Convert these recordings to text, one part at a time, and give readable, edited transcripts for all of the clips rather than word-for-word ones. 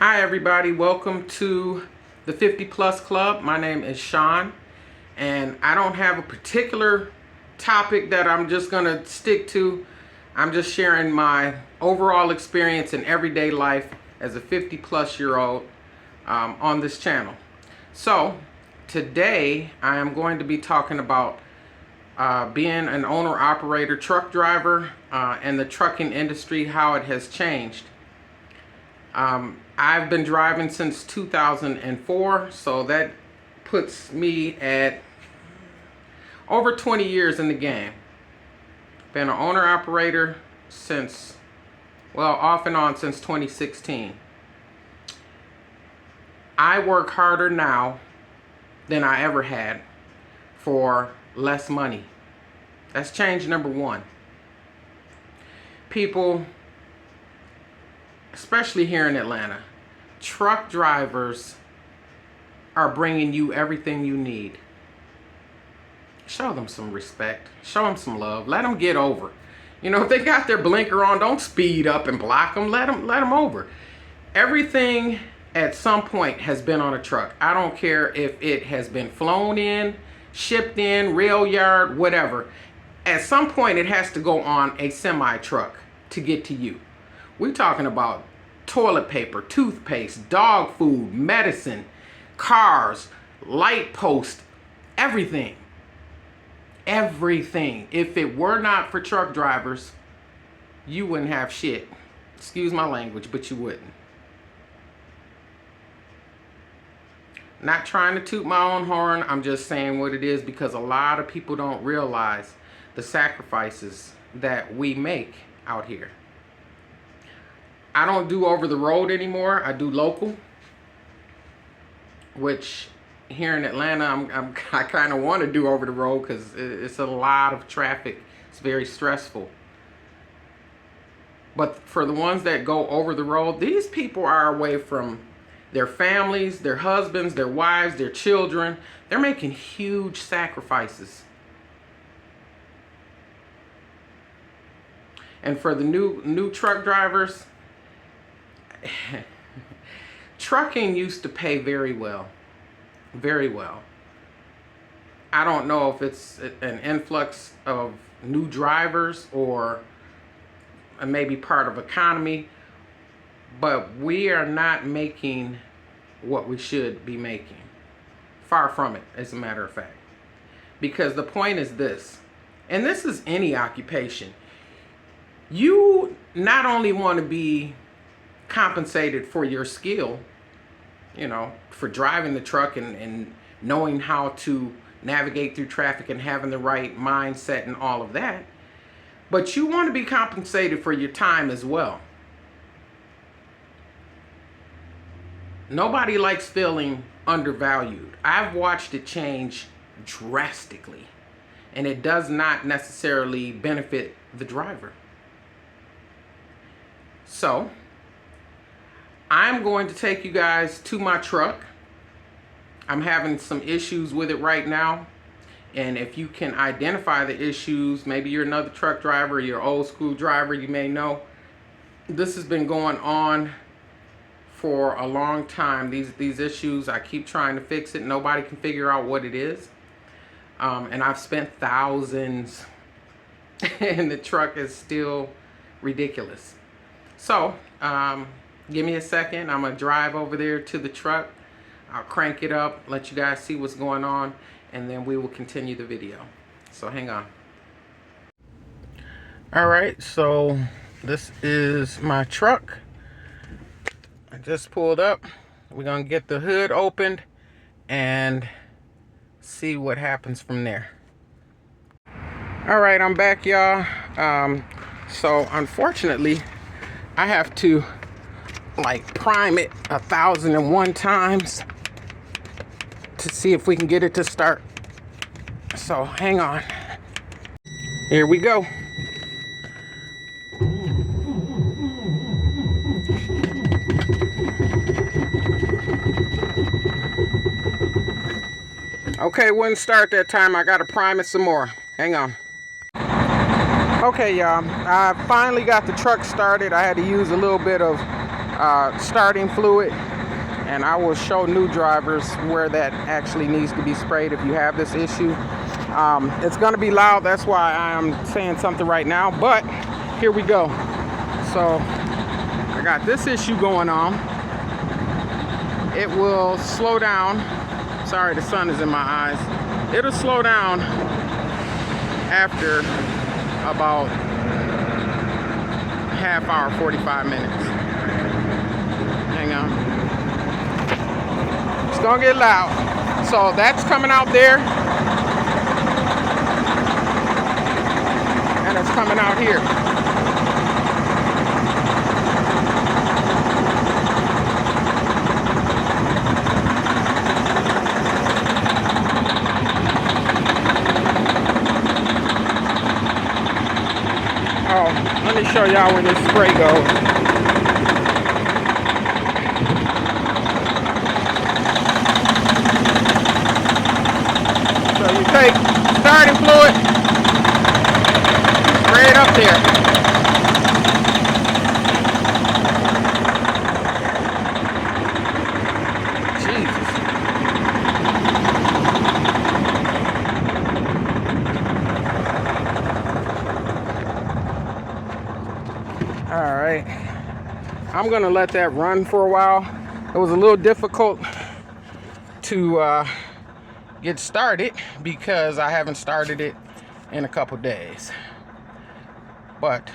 Hi everybody, welcome to the 50 Plus Club. My name is Sean, and I don't have a particular topic that I'm just gonna stick to. I'm just sharing my overall experience in everyday life as a 50 plus year old on this channel. So today I am going to be talking about being an owner operator truck driver and the trucking industry, how it has changed. I've been driving since 2004, so that puts me at over 20 years in the game. Been an owner operator since, well, off and on since 2016. I work harder now than I ever had for less money. That's change number one. People, especially here in Atlanta, truck drivers are bringing you everything you need. Show them some respect. Show them some love. Let them get over. You know, if they got their blinker on, don't speed up and block them. Let them over. Everything at some point has been on a truck. I don't care if it has been flown in, shipped in, rail yard, whatever. At some point, it has to go on a semi truck to get to you. We're talking about toilet paper, toothpaste, dog food, medicine, cars, light posts, everything. Everything. If it were not for truck drivers, you wouldn't have shit. Excuse my language, but you wouldn't. Not trying to toot my own horn, I'm just saying what it is, because a lot of people don't realize the sacrifices that we make out here. I don't do over the road anymore. I do local, which here in Atlanta, I kind of want to do over the road because it's a lot of traffic. It's very stressful. But for the ones that go over the road, these people are away from their families, their husbands, their wives, their children. They're making huge sacrifices. And for the new truck drivers, trucking used to pay very well. Very well. I don't know if it's an influx of new drivers or maybe part of economy, but we are not making what we should be making. Far from it, as a matter of fact. Because the point is this, and this is any occupation. You not only want to be compensated for your skill, you know, for driving the truck and knowing how to navigate through traffic and having the right mindset and all of that, but you want to be compensated for your time as well. Nobody likes feeling undervalued. I've watched it change drastically, and it does not necessarily benefit the driver. So I'm going to take you guys to my truck. I'm having some issues with it right now. And if you can identify the issues, maybe you're another truck driver, you're an old school driver, you may know. This has been going on for a long time. These issues, I keep trying to fix it. Nobody can figure out what it is. And I've spent thousands and the truck is still ridiculous. So, give me a second. I'm going to drive over there to the truck. I'll crank it up, let you guys see what's going on, and then we will continue the video. So hang on. Alright, so this is my truck. I just pulled up. We're going to get the hood opened and see what happens from there. Alright, I'm back, y'all. So unfortunately, I have to prime it 1,001 times to see if we can get it to start. So hang on. Here we go. Okay, wouldn't start that time. I gotta prime it some more. Hang on. Okay, y'all. I finally got the truck started. I had to use a little bit of starting fluid, and I will show new drivers where that actually needs to be sprayed if you have this issue. It's going to be loud, that's why I'm saying something right now, but here we go. So I got this issue going on. It will slow down. Sorry, the sun is in my eyes. It'll slow down after about half hour, 45 minutes. Hang on. It's gonna get loud. So that's coming out there. And it's coming out here. Oh, let me show y'all where this spray goes. So you take starting fluid, spray it up there. Jesus. All right, I'm gonna let that run for a while. It was a little difficult to get started because I haven't started it in a couple days. But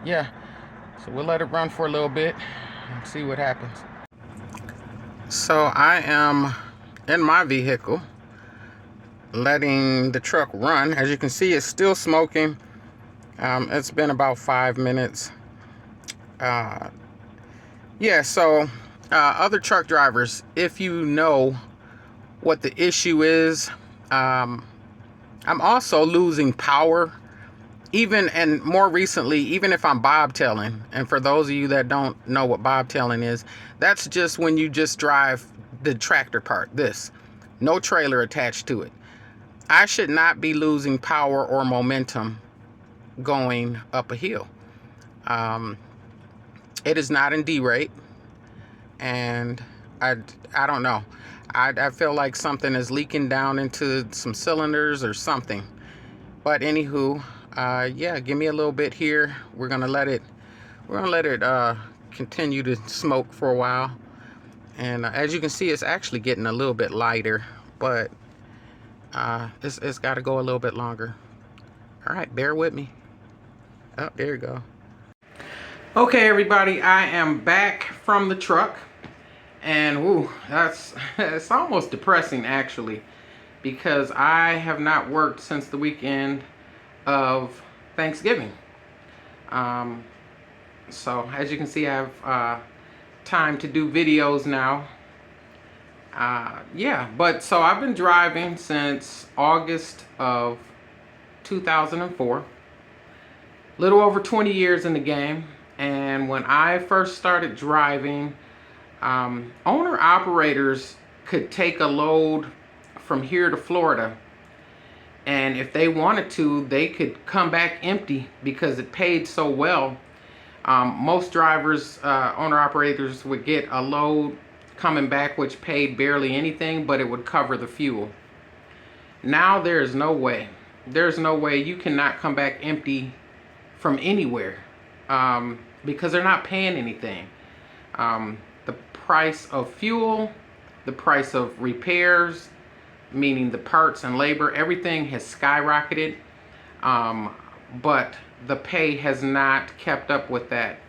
yeah, so we'll let it run for a little bit and see what happens. So I am in my vehicle letting the truck run. As you can see, it's still smoking. It's been about 5 minutes. Yeah, so other truck drivers, if you know what the issue is, I'm also losing power, even, and more recently, even if I'm bobtailing. And for those of you that don't know what bobtailing is, that's just when you just drive the tractor part, this, no trailer attached to it. I should not be losing power or momentum going up a hill. It is not in D rate, and I don't know. I feel like something is leaking down into some cylinders or something. But anywho, yeah, give me a little bit here. We're gonna let it continue to smoke for a while. And as you can see, it's actually getting a little bit lighter, but it's got to go a little bit longer. All right, bear with me. Oh, there you go. Okay, everybody, I am back from the truck, and ooh, it's almost depressing actually, because I have not worked since the weekend of Thanksgiving. So as you can see, I have time to do videos now. Yeah, but so I've been driving since August of 2004. Little over 20 years in the game. And when I first started driving, owner-operators could take a load from here to Florida, and if they wanted to, they could come back empty because it paid so well. Most drivers, owner-operators, would get a load coming back which paid barely anything, but it would cover the fuel. Now there's no way. There's no way. You cannot come back empty from anywhere. Because they're not paying anything. The price of fuel, the price of repairs, meaning the parts and labor, everything has skyrocketed. But the pay has not kept up with that,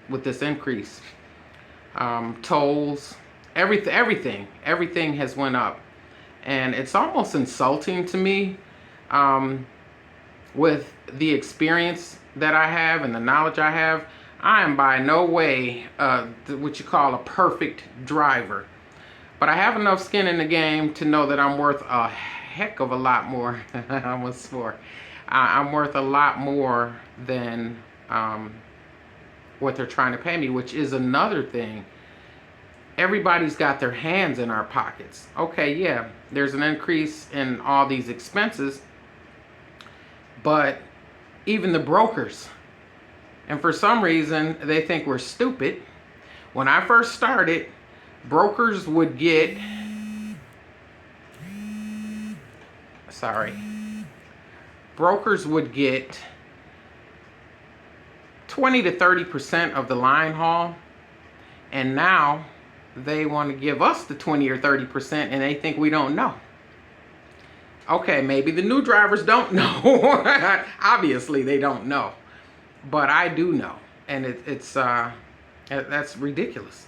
with this increase. Tolls, everything has went up. And it's almost insulting to me, with the experience that I have and the knowledge I have. I am by no way what you call a perfect driver, but I have enough skin in the game to know that I'm worth a heck of a lot more. I'm worth a lot more than what they're trying to pay me, which is another thing. Everybody's got their hands in our pockets. Okay, yeah, there's an increase in all these expenses, but even the brokers, And for some reason, they think we're stupid. When I first started, brokers would get, brokers would get 20 to 30% of the line haul. And now they want to give us the 20 or 30% and they think we don't know. Okay, maybe the new drivers don't know. Obviously, they don't know. But I do know. And that's ridiculous.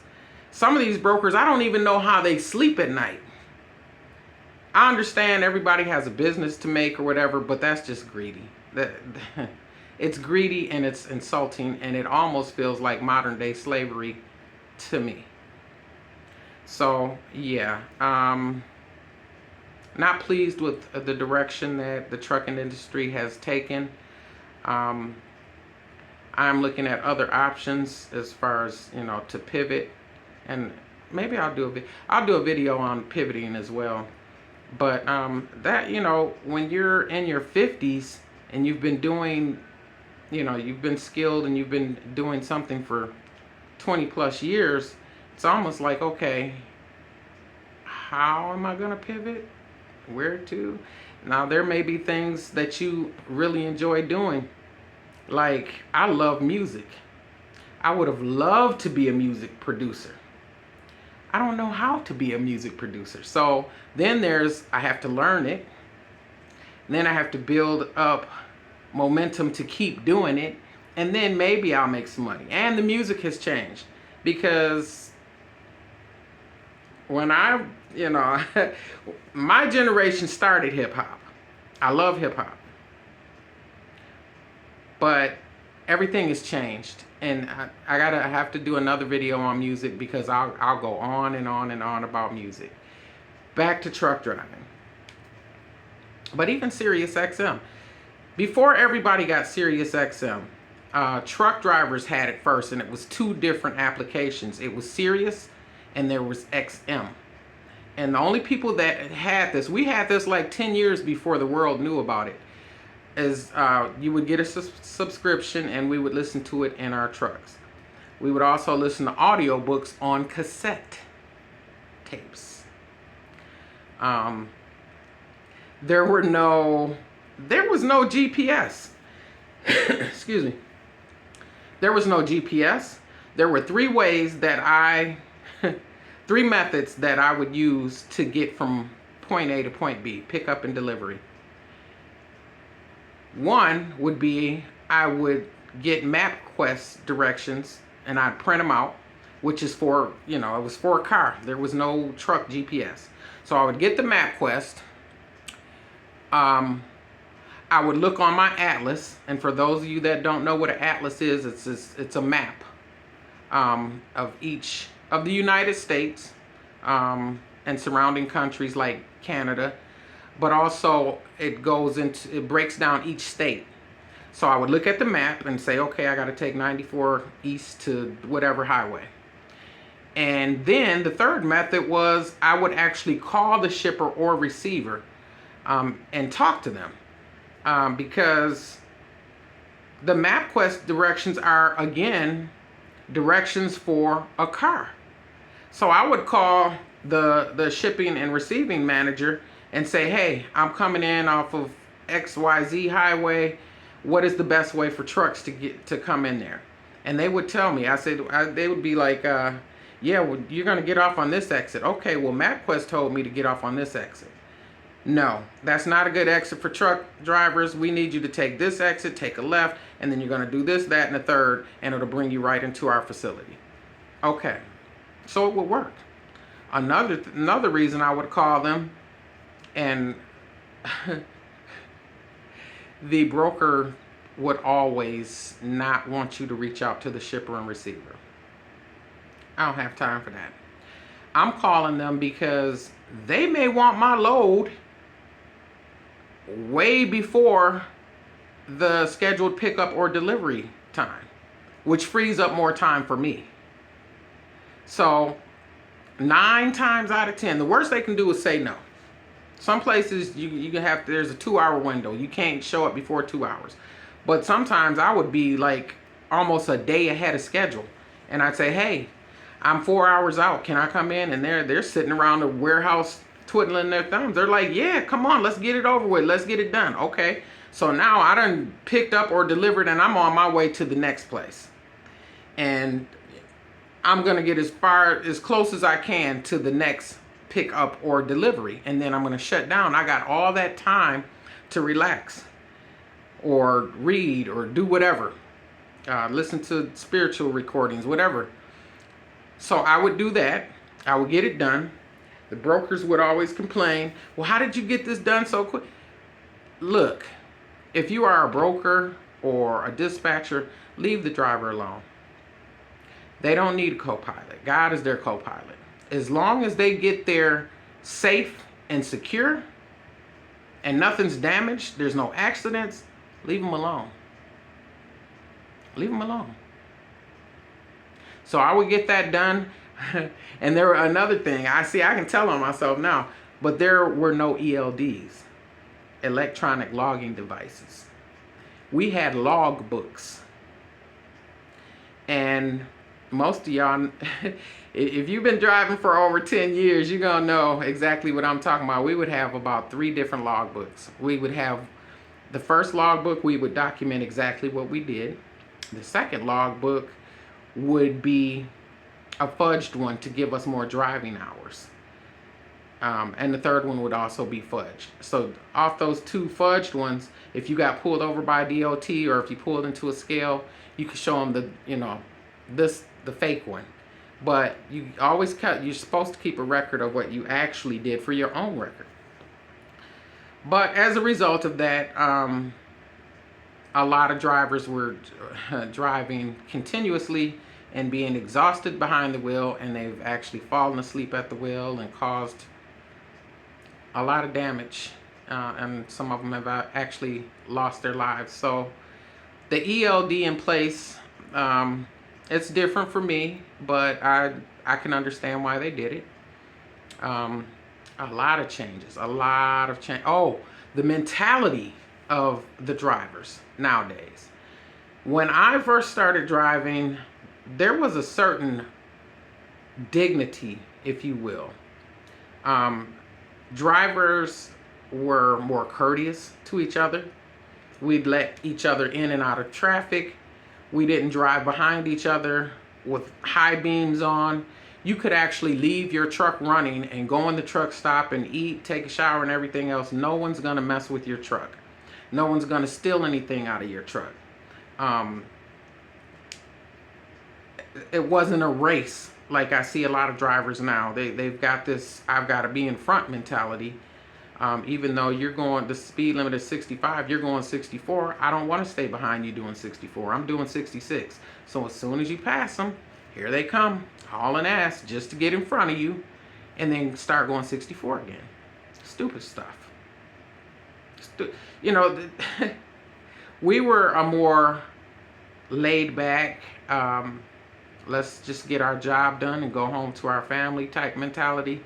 Some of these brokers, I don't even know how they sleep at night. I understand everybody has a business to make or whatever, but that's just greedy. It's greedy and it's insulting, and it almost feels like modern day slavery to me. So, yeah. Not pleased with the direction that the trucking industry has taken. I'm looking at other options as far as, to pivot, and maybe I'll do a video on pivoting as well. But that, when you're in your 50s and you've been doing, you've been skilled and you've been doing something for 20 plus years, it's almost like, okay, how am I going to pivot? Where to? Now, there may be things that you really enjoy doing. Like, I love music. I would have loved to be a music producer. I don't know how to be a music producer. So then I have to learn it. And then I have to build up momentum to keep doing it. And then maybe I'll make some money. And the music has changed. Because when my generation started hip hop. I love hip hop. But everything has changed. And I have to do another video on music because I'll go on and on and on about music. Back to truck driving. But even Sirius XM. Before everybody got Sirius XM, truck drivers had it first, and it was two different applications. It was Sirius and there was XM. And the only people that had this, we had this like 10 years before the world knew about it, is you would get a subscription and we would listen to it in our trucks. We would also listen to audiobooks on cassette tapes. There was no GPS. Excuse me. There was no GPS. There were three methods that I would use to get from point A to point B, pickup and delivery. One would be I would get MapQuest directions and I'd print them out, which is for, it was for a car. There was no truck GPS. So I would get the MapQuest. I would look on my atlas, and for those of you that don't know what an atlas is, it's a map of each of the United States and surrounding countries like Canada. But also it breaks down each state. So I would look at the map and say, okay, I got to take 94 east to whatever highway. And then the third method was I would actually call the shipper or receiver and talk to them because the MapQuest directions are, again, directions for a car. So I would call the shipping and receiving manager and say, hey, I'm coming in off of XYZ highway. What is the best way for trucks to come in there? And they would tell me. They would be like, yeah, well, you're going to get off on this exit. Okay, well, MapQuest told me to get off on this exit. No, that's not a good exit for truck drivers. We need you to take this exit, take a left, and then you're going to do this, that, and the third, and it'll bring you right into our facility. Okay, so it would work. Another reason I would call them, and the broker would always not want you to reach out to the shipper and receiver. I don't have time for that. I'm calling them because they may want my load way before the scheduled pickup or delivery time, which frees up more time for me. So 9 times out of 10, the worst they can do is say no. Some places you can there's a 2-hour window. You can't show up before 2 hours. But sometimes I would be like almost a day ahead of schedule. And I'd say, hey, I'm 4 hours out. Can I come in? And they're sitting around the warehouse twiddling their thumbs. They're like, yeah, come on, let's get it over with. Let's get it done. Okay. So now I done picked up or delivered and I'm on my way to the next place. And I'm going to get as close as I can to the next pickup or delivery. And then I'm going to shut down. I got all that time to relax or read or do whatever. Listen to spiritual recordings, whatever. So I would do that. I would get it done. The brokers would always complain, well, how did you get this done so quick? Look, if you are a broker or a dispatcher, leave the driver alone. They don't need a co-pilot. God is their co-pilot. As long as they get there safe and secure and nothing's damaged, there's no accidents, leave them alone. Leave them alone. So I would get that done. And there were another thing. I can tell on myself now, but there were no ELDs, electronic logging devices. We had log books. And most of y'all, if you've been driving for over 10 years, you're going to know exactly what I'm talking about. We would have about 3 different log books. We would have the first log book, we would document exactly what we did. The second log book would be a fudged one to give us more driving hours. And the third one would also be fudged. So off those 2 fudged ones, if you got pulled over by DOT or if you pulled into a scale, you could show them the fake one. But you're supposed to keep a record of what you actually did for your own record. But as a result of that, a lot of drivers were driving continuously and being exhausted behind the wheel, and they've actually fallen asleep at the wheel and caused a lot of damage, and some of them have actually lost their lives. So the ELD in place, it's different for me, but I can understand why they did it. A lot of changes, Oh, the mentality of the drivers nowadays. When I first started driving, there was a certain dignity, if you will. Drivers were more courteous to each other. We'd let each other in and out of traffic. We didn't drive behind each other with high beams on. You could actually leave your truck running and go in the truck stop and eat, take a shower and everything else. No one's going to mess with your truck. No one's going to steal anything out of your truck. It wasn't a race like I see a lot of drivers now. They've got this I've got to be in front mentality. Even though the speed limit is 65, you're going 64. I don't want to stay behind you doing 64. I'm doing 66. So as soon as you pass them, here they come, hauling ass just to get in front of you, and then start going 64 again. Stupid stuff. We were a more laid back, let's just get our job done and go home to our family type mentality.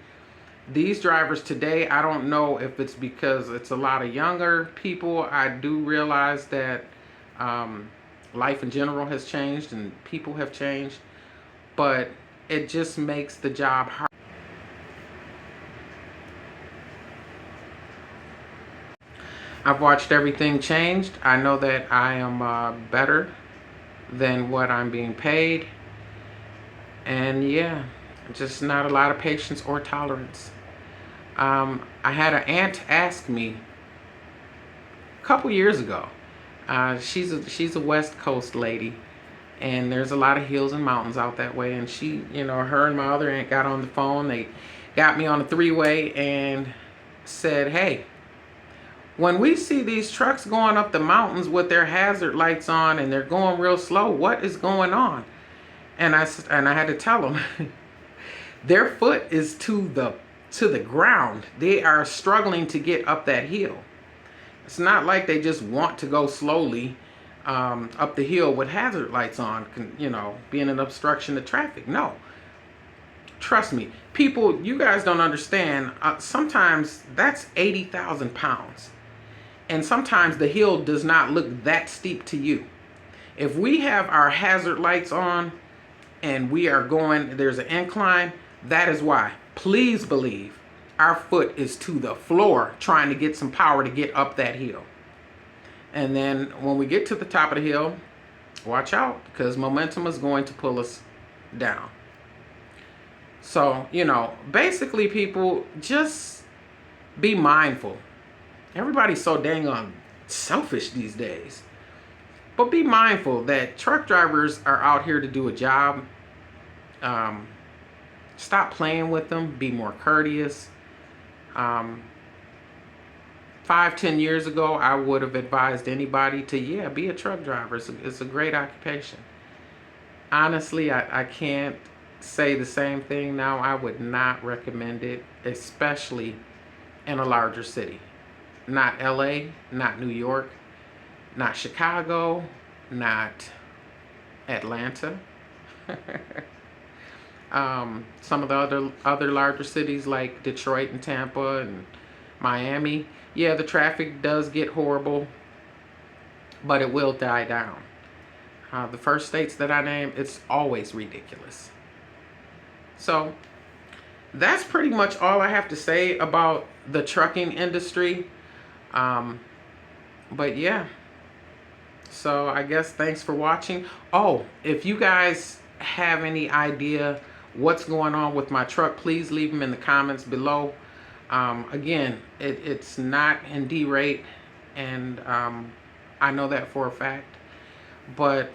These drivers today, I don't know if it's because it's a lot of younger people. I do realize that life in general has changed and people have changed, but it just makes the job hard. I've watched everything changed. I know that I am better than what I'm being paid. And yeah, just not a lot of patience or tolerance. I had an aunt ask me a couple years ago. She's a West Coast lady, and there's a lot of hills and mountains out that way. And she, her and my other aunt got on the phone. They got me on the 3-way and said, "Hey, when we see these trucks going up the mountains with their hazard lights on and they're going real slow, what is going on?" And I had to tell them, their foot is to the ground. They are struggling to get up that hill. It's not like they just want to go slowly up the hill with hazard lights on, being an obstruction to traffic. No. Trust me, people, you guys don't understand. Sometimes that's 80,000 pounds. And sometimes the hill does not look that steep to you. If we have our hazard lights on and we are going, there's an incline, that is why. Please believe our foot is to the floor trying to get some power to get up that hill. And then when we get to the top of the hill, watch out, because momentum is going to pull us down. So, you know, basically, people, just be mindful. Everybody's so dang on selfish these days. But be mindful that truck drivers are out here to do a job. Stop playing with them. Be more courteous. 5-10 years ago, I would have advised anybody to, be a truck driver. It's a great occupation. Honestly, I can't say the same thing now. I would not recommend it, especially in a larger city. Not LA, not New York, not Chicago, not Atlanta. Some of the other larger cities like Detroit and Tampa and Miami, yeah, the traffic does get horrible, but it will die down. The first states that I named, it's always ridiculous. So that's pretty much all I have to say about the trucking industry. But yeah, so I guess thanks for watching. Oh, if you guys have any idea what's going on with my truck, please leave them in the comments below. Again, it's not in D-rate, and I know that for a fact, but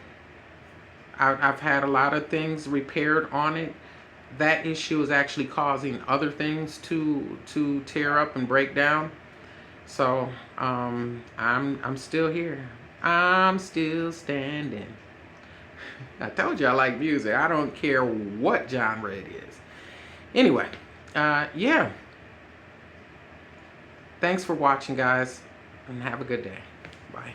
I've had a lot of things repaired on it. That issue is actually causing other things to tear up and break down. So I'm still here. I'm still standing. I told you I like music. I don't care what genre it is. Anyway, yeah. Thanks for watching, guys, and have a good day. Bye.